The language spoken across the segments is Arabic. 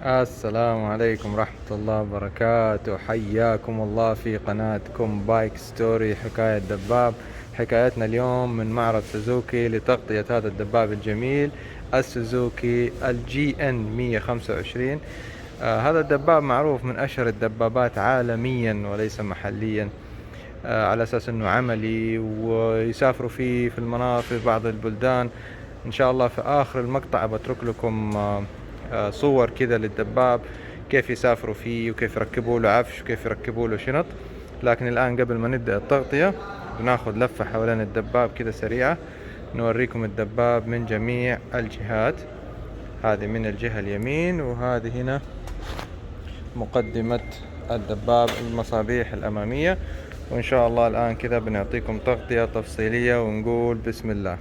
السلام عليكم ورحمة الله وبركاته. حياكم الله في قناتكم بايك ستوري حكاية دباب. حكايتنا اليوم من معرض سوزوكي لتغطية هذا الدباب الجميل السوزوكي الجي ان 125. هذا الدباب معروف من أشهر الدبابات عالميا وليس محليا، على أساس أنه عملي ويسافروا فيه في المناطق في بعض البلدان. إن شاء الله في آخر المقطع بترك لكم صور كذا للدباب، كيف يسافروا فيه وكيف يركبوا له عفش وكيف يركبوا له شنط. لكن الآن قبل ما نبدأ التغطية بناخذ لفة حوالين الدباب كذا سريعة، نوريكم الدباب من جميع الجهات. هذه من الجهة اليمين، وهذه هنا مقدمة الدباب، المصابيح الأمامية. وإن شاء الله الآن كذا بنعطيكم تغطية تفصيلية ونقول بسم الله.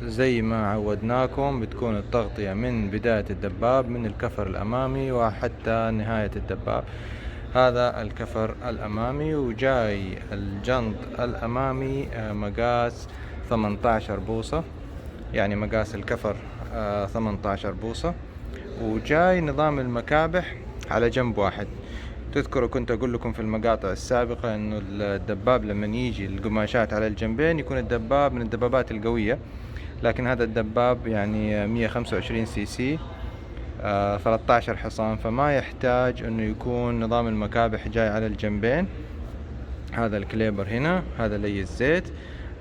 زي ما عودناكم بتكون التغطية من بداية الدباب من الكفر الأمامي وحتى نهاية الدباب. هذا الكفر الأمامي، وجاي الجنط الأمامي مقاس 18 بوصة، يعني مقاس الكفر 18 بوصة. وجاي نظام المكابح على جنب واحد. تذكروا كنت أقول لكم في المقاطع السابقة إنه الدباب لما يجي القماشات على الجنبين يكون الدباب من الدبابات القوية، لكن هذا الدباب يعني 125 سي سي، 13 حصان، فما يحتاج إنه يكون نظام المكابح جاي على الجنبين. هذا الكليبر هنا، هذا لي الزيت،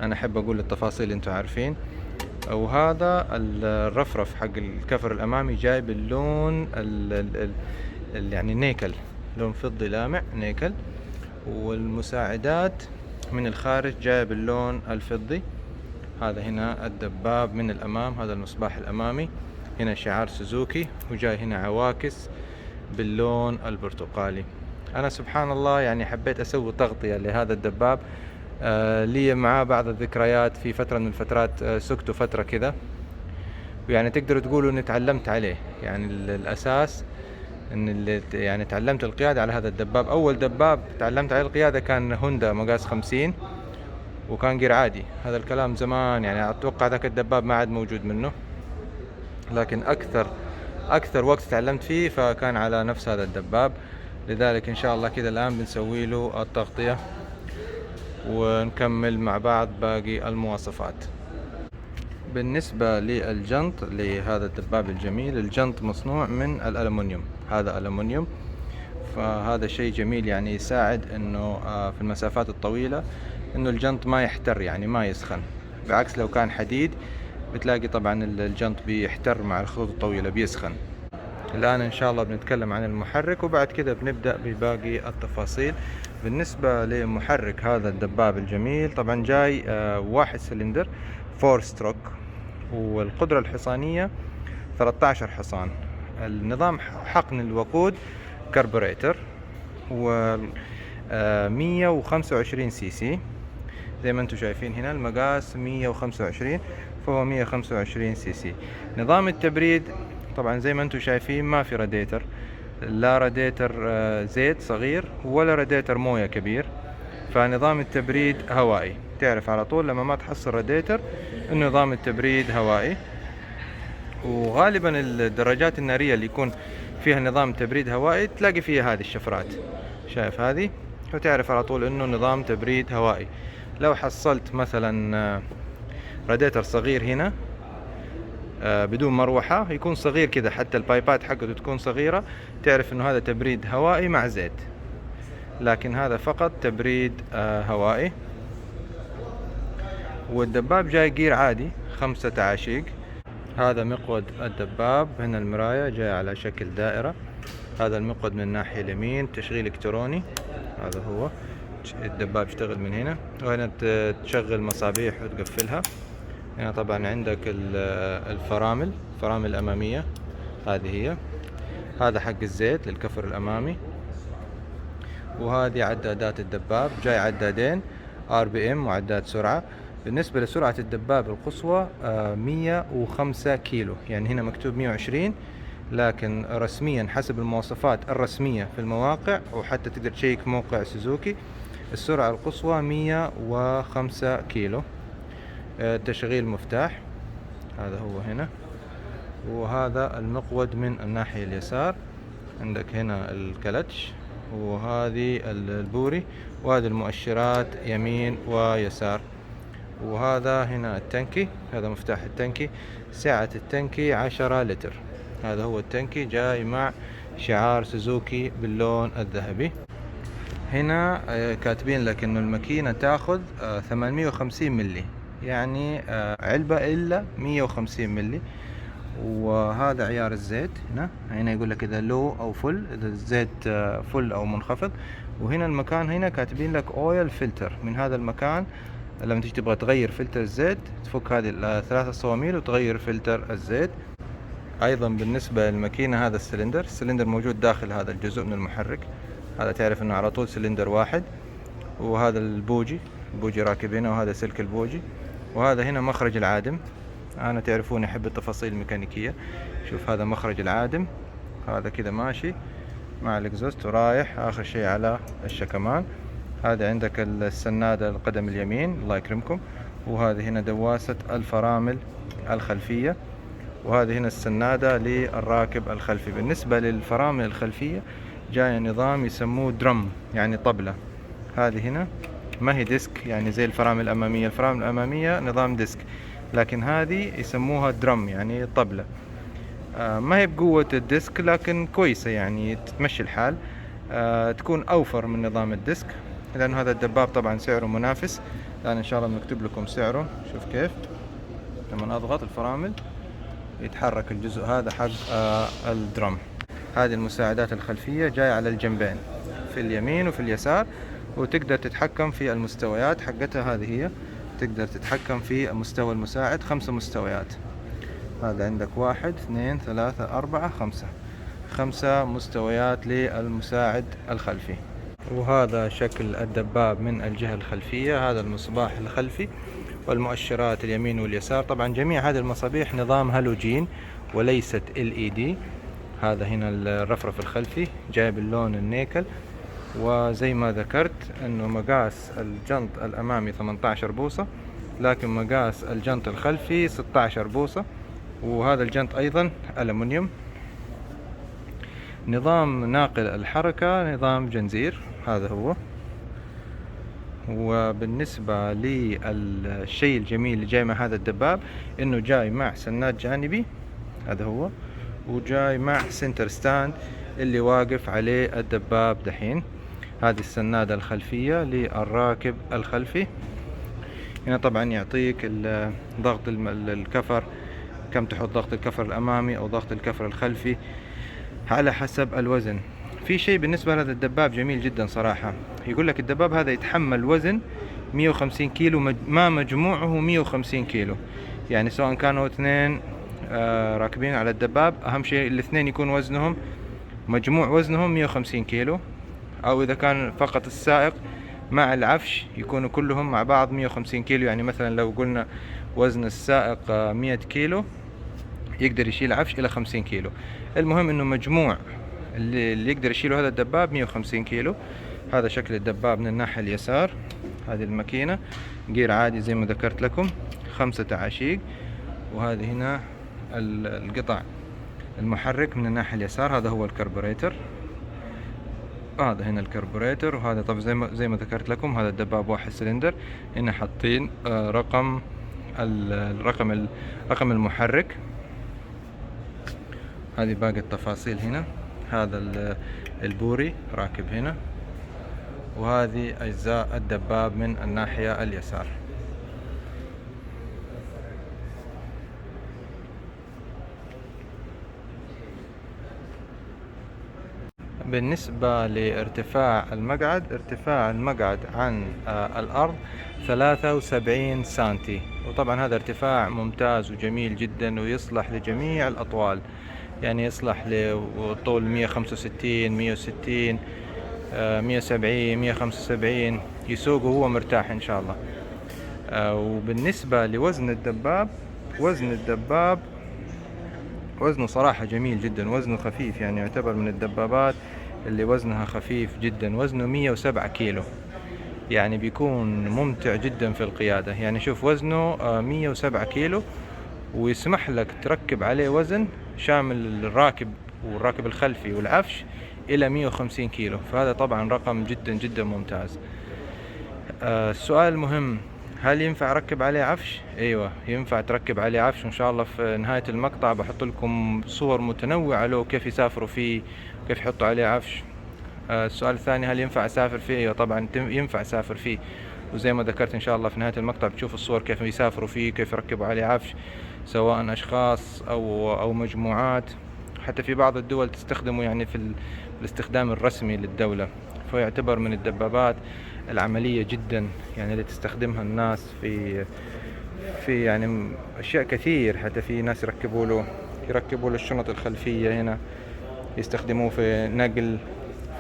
أنا أحب أقول التفاصيل أنتوا عارفين. وهذا الرفرف حق الكفر الأمامي جاي باللون يعني نيكل، لون فضي لامع نيكل. والمساعدات من الخارج جاي باللون الفضي. هذا هنا الدباب من الأمام، هذا المصباح الأمامي، هنا شعار سوزوكي، وجاي هنا عواكس باللون البرتقالي. أنا سبحان الله يعني حبيت أسوي تغطية لهذا الدباب. لي معاه بعض الذكريات. في فترة من الفترات سكته فترة كذا، ويعني تقدروا تقولوا إني تعلمت عليه. يعني الأساس إن اللي يعني تعلمت القيادة على هذا الدباب. أول دباب تعلمت عليه القيادة كان هوندا مقاس 50، وكان جير عادي. هذا الكلام زمان، يعني أتوقع ذاك الدباب ما عاد موجود منه، لكن أكثر وقت تعلمت فيه فكان على نفس هذا الدباب. لذلك إن شاء الله كذا الآن بنسوي له التغطية ونكمل مع بعض باقي المواصفات. بالنسبة للجنط لهذا الدباب الجميل، الجنط مصنوع من الألمنيوم، هذا ألمنيوم، فهذا شيء جميل يعني يساعد إنه في المسافات الطويلة إنه الجنط ما يحتر، يعني ما يسخن، بعكس لو كان حديد بتلاقي طبعا الجنط بيحتر مع الخطوط الطويلة بيسخن. الآن إن شاء الله بنتكلم عن المحرك، وبعد كده بنبدأ بباقي التفاصيل. بالنسبة لمحرك هذا الدباب الجميل، طبعا جاي 1 سلندر 4 ستروك، والقدرة الحصانية 13 حصان. النظام حقن الوقود كربوريتر، و 125 سي سي زي ما انتم شايفين هنا، المقاس 125، فهو 125 سي سي. نظام التبريد طبعا زي ما انتم شايفين ما في راديتر، لا راديتر زيت صغير ولا راديتر موية كبير، فنظام التبريد هوائي. تعرف على طول لما ما تحصل راديتر انه نظام التبريد هوائي. وغالبا الدراجات النارية اللي يكون فيها نظام تبريد هوائي تلاقي فيها هذه الشفرات، شايف هذه، وتعرف على طول انه نظام تبريد هوائي. لو حصلت مثلا راديتر صغير هنا بدون مروحة، يكون صغير كذا، حتى البايبات حقته تكون صغيرة، تعرف انه هذا تبريد هوائي مع زيت. لكن هذا فقط تبريد هوائي. والدباب جاي جير عادي 5 تعاشيق. هذا مقود الدباب، هنا المراية جاي على شكل دائرة. هذا المقود من الناحية اليمين، تشغيل الكتروني، هذا هو الدباب يشتغل من هنا. وهنا تشغل مصابيح وتقفلها. هنا طبعا عندك الفرامل الأمامية، هذه هي. هذا حق الزيت للكفر الأمامي. وهذه عدادات الدباب، جاي عدادين RPM وعداد سرعة. بالنسبة لسرعة الدباب القصوى 105 كيلو، يعني هنا مكتوب 120، لكن رسميا حسب المواصفات الرسمية في المواقع، وحتى تقدر تشيك موقع سوزوكي، السرعة القصوى 105 كيلو. تشغيل مفتاح، هذا هو هنا. وهذا المقود من الناحية اليسار، عندك هنا الكلتش، وهذه البوري، وهذه المؤشرات يمين ويسار. وهذا هنا التنكي، هذا مفتاح التنكي. سعة التنكي 10 لتر. هذا هو التنكي جاي مع شعار سوزوكي باللون الذهبي. هنا كاتبين لك انه الماكينة تاخذ 850 ملي، يعني علبة الا 150 ملي. وهذا عيار الزيت. هنا يقول لك اذا لو او فل، اذا الزيت فل او منخفض. وهنا المكان هنا كاتبين لك اويل فلتر. من هذا المكان لما تيجي تبغى تغير فلتر الزيت تفك هذه الثلاثة صواميل وتغير فلتر الزيت. ايضا بالنسبة للماكينة، هذا السلندر موجود داخل هذا الجزء من المحرك. هذا تعرف انه على طول سلندر واحد. وهذا البوجي راكب هنا، وهذا سلك البوجي. وهذا هنا مخرج العادم. انا تعرفون احب التفاصيل الميكانيكية. شوف هذا مخرج العادم، هذا كذا ماشي مع الاكزوست ورايح اخر شيء على الشكمان. هذا عندك السنادة القدم اليمين، الله يكرمكم. وهذه هنا دواسة الفرامل الخلفية. وهذه هنا السنادة للراكب الخلفي. بالنسبة للفرامل الخلفية جاي نظام يسموه درم، يعني طبلة. هذه هنا ما هي ديسك يعني زي الفرامل الأمامية. الفرامل الأمامية نظام ديسك، لكن هذه يسموها درم يعني طبلة. ما هي بقوة الديسك لكن كويسة، يعني تمشي الحال. تكون أوفر من نظام الديسك، لأن هذا الدباب طبعا سعره منافس. الآن إن شاء الله بنكتب لكم سعره. شوف كيف لما أضغط الفرامل يتحرك الجزء هذا حق الدرم. هذه المساعدات الخلفية جاية على الجنبين، في اليمين وفي اليسار. وتقدر تتحكم في المستويات حقتها. هذه هي تقدر تتحكم في المستوى المساعد، 5 مستويات. هذا عندك 1 2 3 4 5 مستويات للمساعد الخلفي. وهذا شكل الدباب من الجهة الخلفية. هذا المصباح الخلفي والمؤشرات اليمين واليسار. طبعا جميع هذه المصابيح نظام هالوجين وليست LED. هذا هنا الرفرف الخلفي جاي باللون النيكل. وزي ما ذكرت انه مقاس الجنط الامامي 18 بوصة، لكن مقاس الجنط الخلفي 16 بوصة. وهذا الجنط ايضا ألمنيوم. نظام ناقل الحركة نظام جنزير، هذا هو. وبالنسبة للشيء الجميل اللي جاي مع هذا الدباب انه جاي مع سناد جانبي، هذا هو. وجاي مع سنتر ستاند اللي واقف عليه الدباب دحين. هذه السنادة الخلفية للراكب الخلفي. هنا طبعا يعطيك ضغط الكفر، كم تحط ضغط الكفر الأمامي أو ضغط الكفر الخلفي على حسب الوزن. في شيء بالنسبة لهذا الدباب جميل جدا صراحة. يقول لك الدباب هذا يتحمل وزن 150 كيلو، ما مجموعه 150 كيلو. يعني سواء كانوا اثنين راكبين على الدباب، أهم شيء الاثنين يكون وزنهم مجموع وزنهم 150 كيلو. أو إذا كان فقط السائق مع العفش يكونوا كلهم مع بعض 150 كيلو. يعني مثلا لو قلنا وزن السائق 100 كيلو، يقدر يشيل عفش إلى 50 كيلو. المهم إنه مجموع اللي يقدر يشيله هذا الدباب 150 كيلو. هذا شكل الدباب من الناحية اليسار. هذه الماكينة جير عادي زي ما ذكرت لكم، 5 تعاشيق. وهذه هنا القطع المحرك من الناحية اليسار. هذا هو الكربوريتر. هذا هنا الكربوريتر. وهذا طبعا زي ما ذكرت لكم هذا الدباب 1 سلندر. هنا حاطين رقم رقم المحرك. هذه باقي التفاصيل هنا. هذا البوري راكب هنا. وهذه أجزاء الدباب من الناحية اليسار. بالنسبة لارتفاع المقعد، ارتفاع المقعد عن الأرض 73 سنتي. وطبعا هذا ارتفاع ممتاز وجميل جدا ويصلح لجميع الأطوال. يعني يصلح لطول 165 160 170 175 يسوق وهو مرتاح إن شاء الله. وبالنسبة لوزن الدباب، وزنه صراحة جميل جدا، وزنه خفيف. يعني يعتبر من الدبابات اللي وزنها خفيف جدا. وزنه 107 كيلو، يعني بيكون ممتع جدا في القيادة. يعني شوف وزنه 107 كيلو، ويسمح لك تركب عليه وزن شامل الراكب والراكب الخلفي والعفش إلى 150 كيلو، فهذا طبعا رقم جدا جدا ممتاز. السؤال المهم، هل ينفع أركب عليه عفش؟ أيوة ينفع تركب عليه عفش، وإن شاء الله في نهاية المقطع بحط لكم صور متنوعة له كيف يسافروا فيه وكيف يحطوا عليه عفش. السؤال الثاني، هل ينفع أسافر فيه؟ أيوة طبعا ينفع أسافر فيه، وزي ما ذكرت إن شاء الله في نهاية المقطع بتشوفوا الصور كيف يسافروا فيه، كيف يركبوا عليه عفش، سواء أشخاص أو مجموعات. حتى في بعض الدول تستخدمه يعني في الاستخدام الرسمي للدولة، فيعتبر من الدبابات العملية جدا، يعني اللي تستخدمها الناس في يعني أشياء كثير. حتى في ناس يركبوا له الشنط الخلفية هنا، يستخدموه في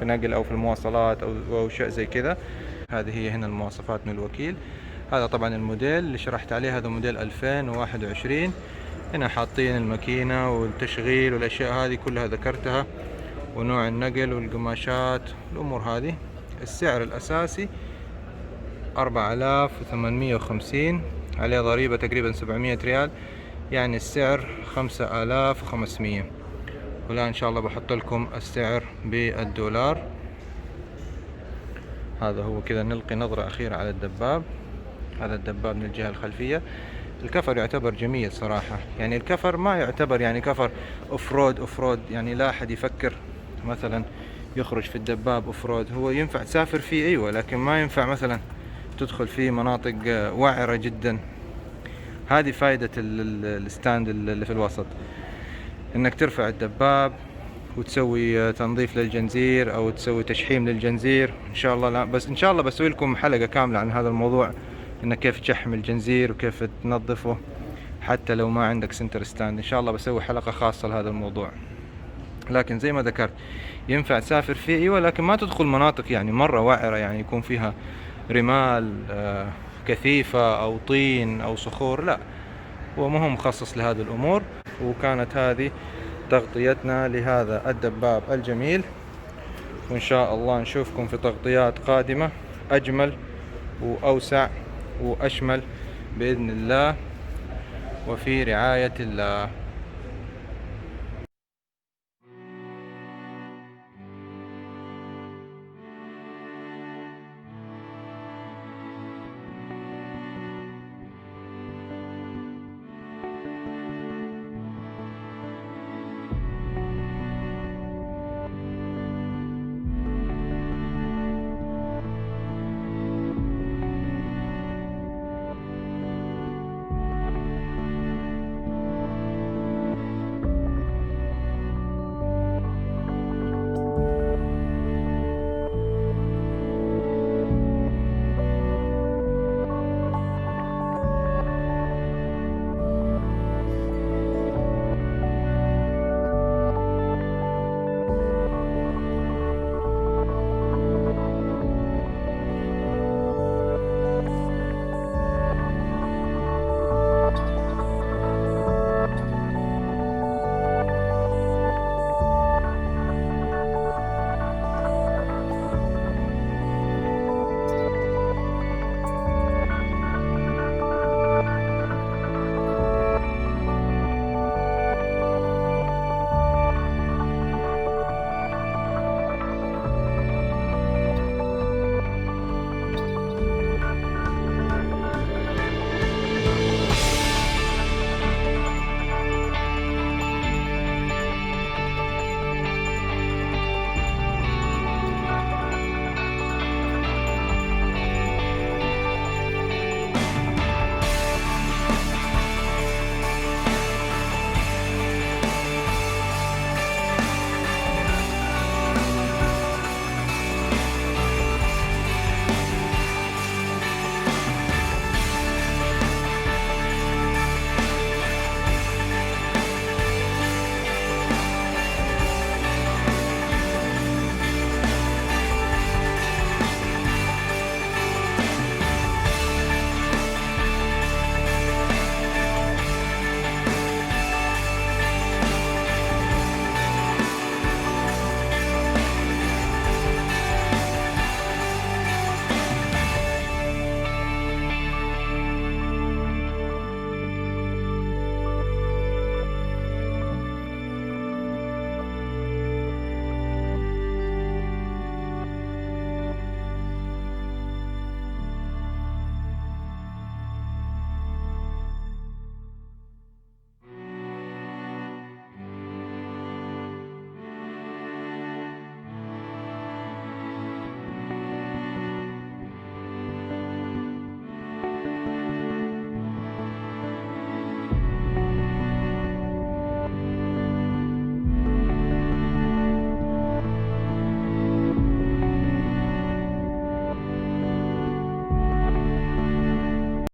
نقل أو في المواصلات أو شيء زي كذا. هذه هي هنا المواصفات من الوكيل. هذا طبعا الموديل اللي شرحت عليه، هذا موديل 2021. هنا حاطين الماكينة والتشغيل والأشياء هذه كلها ذكرتها، ونوع النقل والقماشات الأمور هذه. السعر الأساسي 4850، عليه ضريبة تقريبا 700 ريال، يعني السعر 5500. والآن إن شاء الله بحط لكم السعر بالدولار. هذا هو كذا، نلقي نظرة أخيرة على الدباب. هذا الدباب من الجهة الخلفية. الكفر يعتبر جميل صراحة، يعني الكفر ما يعتبر يعني كفر أوف رود، يعني لا أحد يفكر مثلا يخرج في الدباب أوف رود. هو ينفع تسافر فيه أيوة، لكن ما ينفع مثلا تدخل فيه مناطق وعرة جدا. هذه فائدة الستاند اللي في الوسط، انك ترفع الدباب وتسوي تنظيف للجنزير او تسوي تشحيم للجنزير. ان شاء الله لا بس ان شاء الله بسوي لكم حلقة كاملة عن هذا الموضوع، انك كيف تشحم الجنزير وكيف تنظفه حتى لو ما عندك سنتر ستاند. ان شاء الله بسوي حلقة خاصة لهذا الموضوع. لكن زي ما ذكرت ينفع تسافر فيه ايوه، لكن ما تدخل مناطق يعني مرة وعرة، يعني يكون فيها رمال كثيفة او طين او صخور، لا هو ما هو مخصص لهذه الامور. وكانت هذه تغطيتنا لهذا الدباب الجميل، وإن شاء الله نشوفكم في تغطيات قادمة أجمل وأوسع وأشمل بإذن الله، وفي رعاية الله.